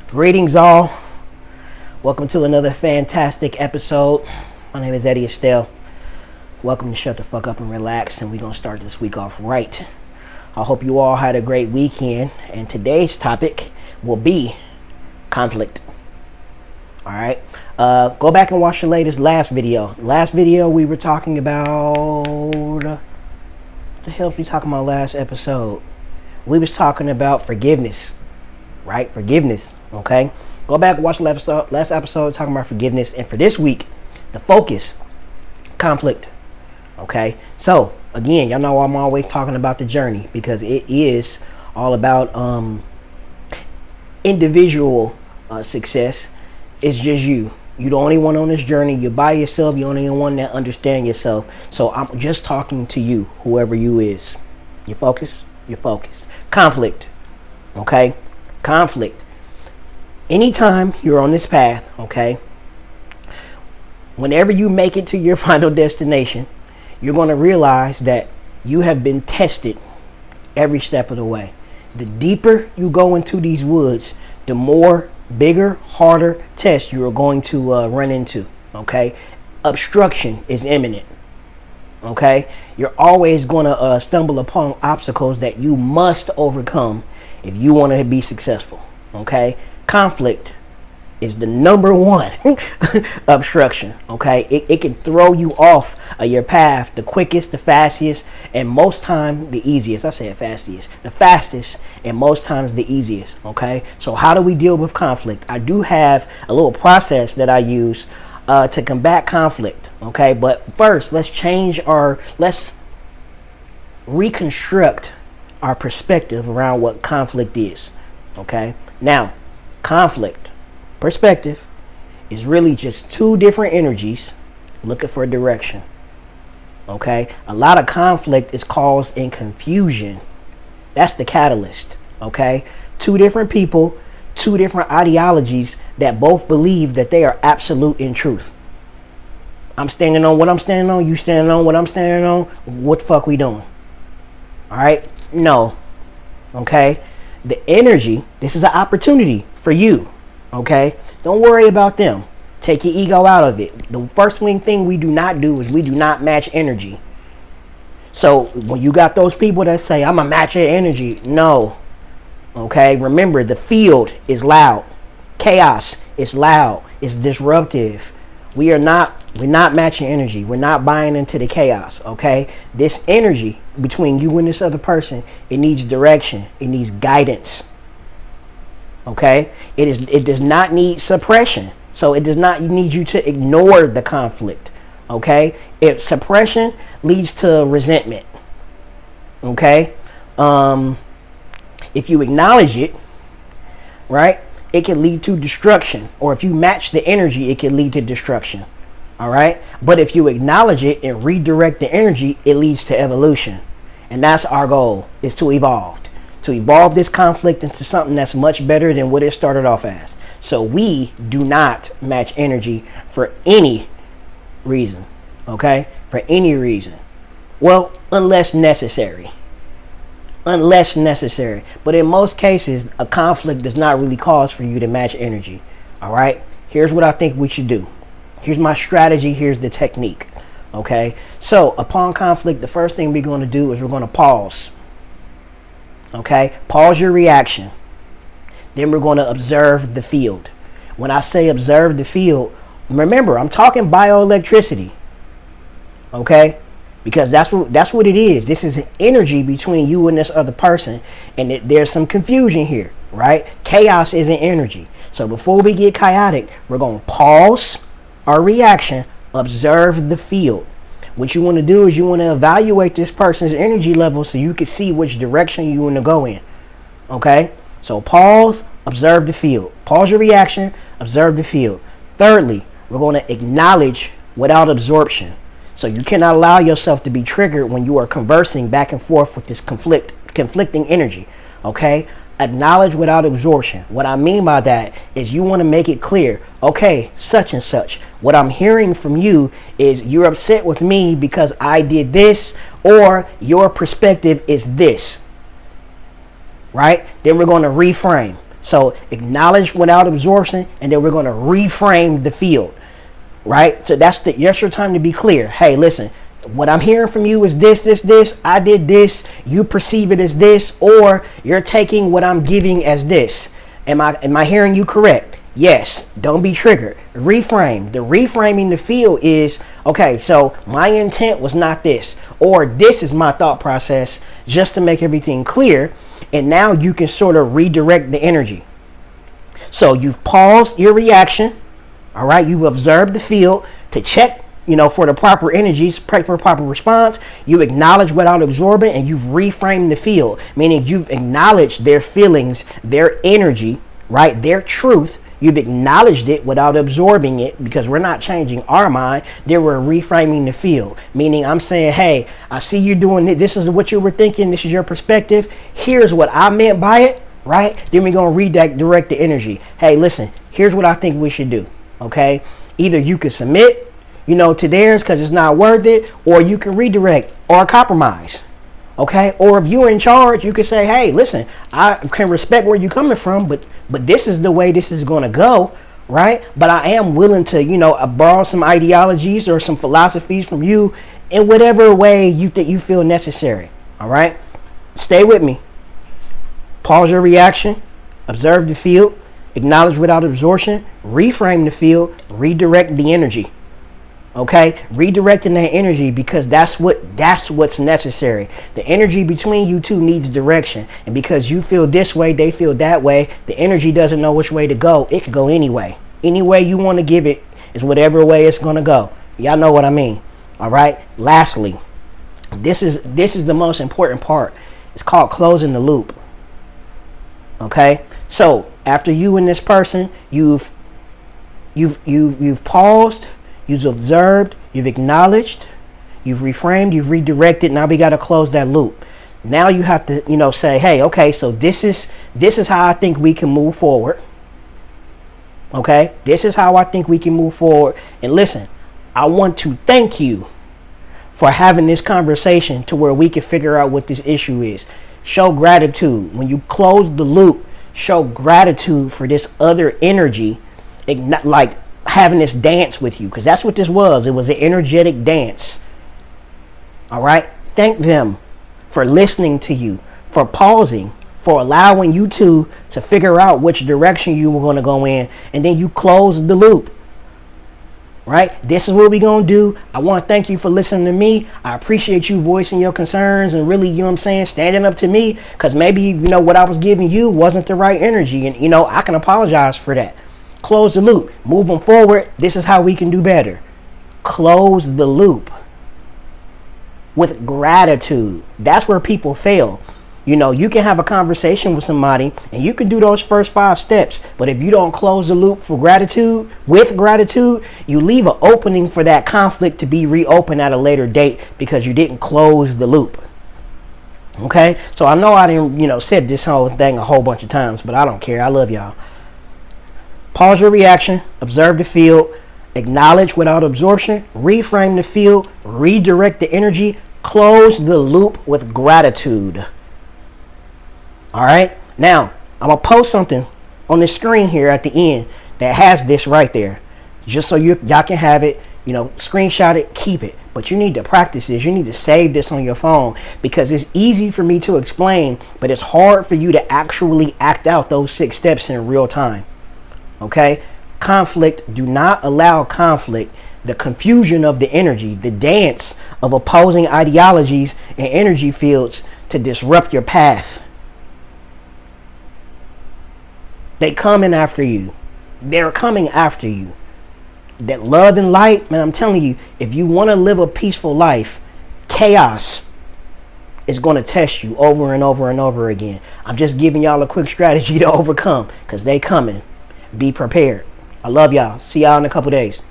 Greetings all. Welcome to another fantastic episode. My name is Estell. Welcome to Shut the Fuck Up and Relax, and we're going to start this week off right. I hope you all had a great weekend, and today's topic will be conflict. Alright, go back and watch the last video. Last video we were talking about, what the hell was we talking about last episode? We was talking about forgiveness. Right? Forgiveness. Okay? Go back and watch the last episode talking about forgiveness. And for this week, the focus, conflict. Okay? So, again, y'all know I'm always talking about the journey because it is all about individual success. It's just you. You're the only one on this journey. You're by yourself. You're the only one that understands yourself. So, I'm just talking to you, whoever you is. You focus? You focus. Conflict. Okay? Conflict. Anytime you're on this path, okay, whenever you make it to your final destination, you're going to realize that you have been tested every step of the way. The deeper you go into these woods, the more bigger, harder tests you are going to run into. Okay, obstruction is imminent. Okay, you're always going to stumble upon obstacles that you must overcome if you want to be successful. Okay, conflict is the number one obstruction. Okay, it can throw you off your path the quickest, the fastest, and most time the easiest. I said fastest, the fastest, and most times the easiest. Okay, so how do we deal with conflict? I do have a little process that I use to combat conflict. Okay, but first let's reconstruct our perspective around what conflict is. Okay, now conflict perspective is really just two different energies looking for direction. Okay, a lot of conflict is caused in confusion. That's the catalyst. Okay, two different people, two different ideologies that both believe that they are absolute in truth. I'm standing on what I'm standing on, you standing on what I'm standing on. What the fuck we doing? All right, no. Okay, the energy, this is an opportunity for you. Okay, don't worry about them. Take your ego out of it. The first thing we do not do is we do not match energy. So when you got those people that say I'm a match your energy, no. Okay, remember the field is loud. Chaos is loud. It's disruptive. We're not matching energy. We're not buying into the chaos. Okay, this energy between you and this other person, it needs direction. It needs guidance. Okay, it does not need suppression. So it does not need you to ignore the conflict. Okay, if suppression leads to resentment. Okay, if you acknowledge it, right, it can lead to destruction. Or if you match the energy, it can lead to destruction. All right, but if you acknowledge it and redirect the energy, it leads to evolution. And that's our goal, is to evolve this conflict into something that's much better than what it started off as. So we do not match energy for any reason. Okay, for any reason. Well, unless necessary. But in most cases, a conflict does not really cause for you to match energy. All right, here's what I think we should do. Here's my strategy. Here's the technique. Okay, so upon conflict, the first thing we're going to do is we're going to pause. Okay, pause your reaction. Then we're going to observe the field. When I say observe the field, remember, I'm talking bioelectricity. Okay, because that's what it is. This is an energy between you and this other person, and there's some confusion here, right? Chaos isn't energy. So before we get chaotic, we're going to pause our reaction, observe the field. What you want to do is you want to evaluate this person's energy level so you can see which direction you want to go in. Okay, so pause, observe the field. Pause your reaction, observe the field. Thirdly, we're going to acknowledge without absorption. So you cannot allow yourself to be triggered when you are conversing back and forth with this conflicting energy. Okay, Acknowledge without absorption. What I mean by that is you want to make it clear, okay, such and such. What I'm hearing from you is you're upset with me because I did this, or your perspective is this, right? Then we're going to reframe. So acknowledge without absorption, and then we're going to reframe the field, right? So that's your time to be clear. Hey, listen, what I'm hearing from you is this. I did this. You perceive it as this, or you're taking what I'm giving as this. Am I hearing you correct? Yes. Don't be triggered. Reframe. The reframing the field is, okay, so my intent was not this, or this is my thought process, just to make everything clear. And now you can sort of redirect the energy. So you've paused your reaction. All right. You've observed the field to check, for the proper energies, for proper response. You acknowledge without absorbing, and you've reframed the field, meaning you've acknowledged their feelings, their energy, right? Their truth. You've acknowledged it without absorbing it, because we're not changing our mind. They were reframing the field, meaning I'm saying, hey, I see you doing it. This is what you were thinking. This is your perspective. Here's what I meant by it, right? Then we're going to redirect the energy. Hey, listen, here's what I think we should do. Okay. Either you can submit, to theirs because it's not worth it, or you can redirect or compromise. Okay. Or if you're in charge, you can say, hey, listen, I can respect where you're coming from, but this is the way this is going to go. Right. But I am willing to, borrow some ideologies or some philosophies from you in whatever way you think you feel necessary. All right. Stay with me. Pause your reaction. Observe the field. Acknowledge without absorption. Reframe the field. Redirect the energy. Okay, redirecting that energy, because that's what's necessary. The energy between you two needs direction, and because you feel this way, they feel that way. The energy doesn't know which way to go. It could go anyway. Any way you want to give it is whatever way it's going to go. Y'all know what I mean. All right. Lastly, this is the most important part. It's called closing the loop. Okay. So after you and this person, you've paused. You've observed, you've acknowledged, you've reframed, you've redirected. Now we got to close that loop. Now you have to, say, hey, okay, so this is how I think we can move forward. Okay, this is how I think we can move forward. And listen, I want to thank you for having this conversation to where we can figure out what this issue is. Show gratitude. When you close the loop, show gratitude for this other energy, like having this dance with you, because that's what this was. It was an energetic dance. All right. Thank them for listening to you, for pausing, for allowing you two to figure out which direction you were going to go in, and then you close the loop. Right. This is what we're going to do. I want to thank you for listening to me. I appreciate you voicing your concerns and really, standing up to me, because maybe, what I was giving you wasn't the right energy. And, I can apologize for that. Close the loop. Moving forward, this is how we can do better. Close the loop with gratitude. That's where people fail. You can have a conversation with somebody and you can do those first 5 steps. But if you don't close the loop with gratitude, you leave an opening for that conflict to be reopened at a later date because you didn't close the loop. Okay? So I know I didn't, said this whole thing a whole bunch of times, but I don't care. I love y'all. Pause your reaction, observe the field, acknowledge without absorption, reframe the field, redirect the energy, close the loop with gratitude. All right. Now, I'm going to post something on the screen here at the end that has this right there, just so y'all can have it, screenshot it, keep it. But you need to practice this. You need to save this on your phone, because it's easy for me to explain, but it's hard for you to actually act out those 6 steps in real time. Okay, conflict. Do not allow conflict, the confusion of the energy, the dance of opposing ideologies and energy fields, to disrupt your path. They coming after you. They're coming after you. That love and light, man, I'm telling you, if you want to live a peaceful life, chaos is going to test you over and over and over again. I'm just giving y'all a quick strategy to overcome, because they coming. Be prepared. I love y'all. See y'all in a couple days.